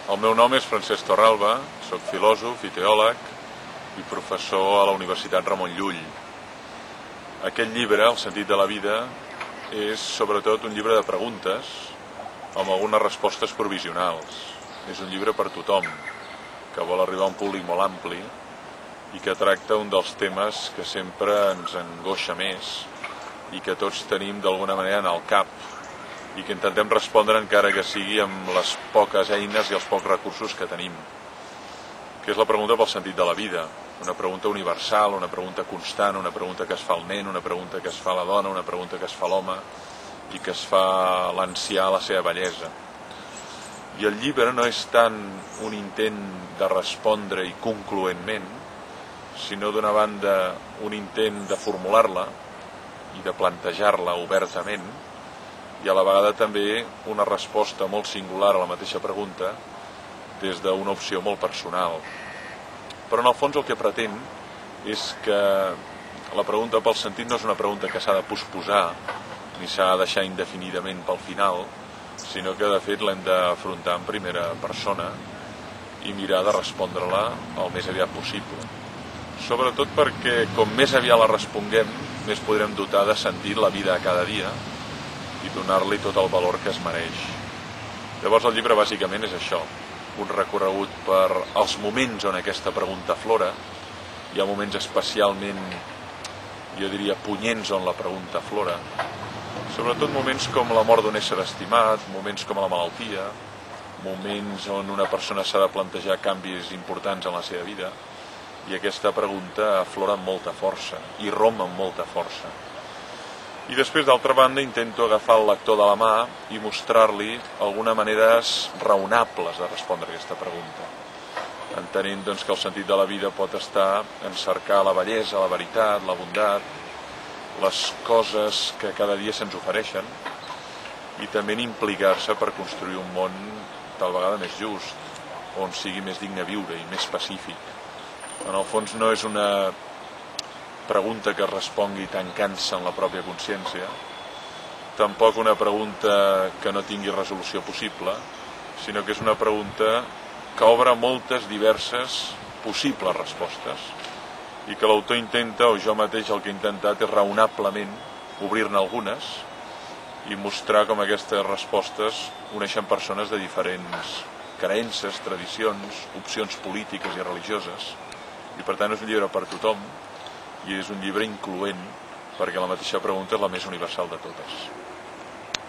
El meu nom és Francesc Torralba, soc filòsof i teòleg i professor a la Universitat Ramon Llull. Aquest llibre, El sentit de la vida, és sobretot un llibre de preguntes amb algunes respostes provisionals. És un llibre per tothom, que vol arribar a un públic molt ampli i que tracta un dels temes que sempre ens angoixa més i que tots tenim d'alguna manera en el cap i que intentem respondre encara que sigui amb les poques eines i els pocs recursos que tenim, que és la pregunta pel sentit de la vida, una pregunta universal, una pregunta constant, una pregunta que es fa al nen, una pregunta que es fa a la dona, una pregunta que es fa a l'home i que es fa l'ancià a la seva vellesa. I el llibre no és tant un intent de respondre-hi concloentment, sinó d'una banda un intent de formular-la i de plantejar-la obertament, i a la vegada també una resposta molt singular a la mateixa pregunta des d'una opció molt personal. Però en el fons el que pretén és que la pregunta pel sentit no és una pregunta que s'ha de posposar ni s'ha de deixar indefinidament pel final, sinó que de fet l'hem d'afrontar en primera persona i mirar de respondre-la el més aviat possible. Sobretot perquè com més aviat la responguem, més podrem dotar de sentit la vida a cada dia i donar-li tot el valor que es mereix. Llavors el llibre bàsicament és això, un recorregut per els moments on aquesta pregunta aflora. Hi ha moments especialment, jo diria, punyents on la pregunta aflora, sobretot moments com la mort d'un ésser estimat, moments com la malaltia, moments on una persona s'ha de plantejar canvis importants en la seva vida, i aquesta pregunta aflora amb molta força, i romp amb molta força. I després, d'altra banda, intento agafar el lector de la mà i mostrar-li algunes maneres raonables de respondre a aquesta pregunta, entenent doncs, que el sentit de la vida pot estar en cercar la bellesa, la veritat, la bondat, les coses que cada dia se'ns ofereixen, i també en implicar-se per construir un món tal vegada més just, on sigui més digne viure i més pacífic. En el fons no és una pregunta que es respongui tancant-se en la pròpia consciència, tampoc una pregunta que no tingui resolució possible, sinó que és una pregunta que obre moltes diverses possibles respostes i que l'autor intenta, o jo mateix el que he intentat, és raonablement obrir-ne algunes i mostrar com aquestes respostes uneixen persones de diferents creences, tradicions, opcions polítiques i religioses, i per tant és un llibre per tothom i és un llibre incloent perquè la mateixa pregunta és la més universal de totes.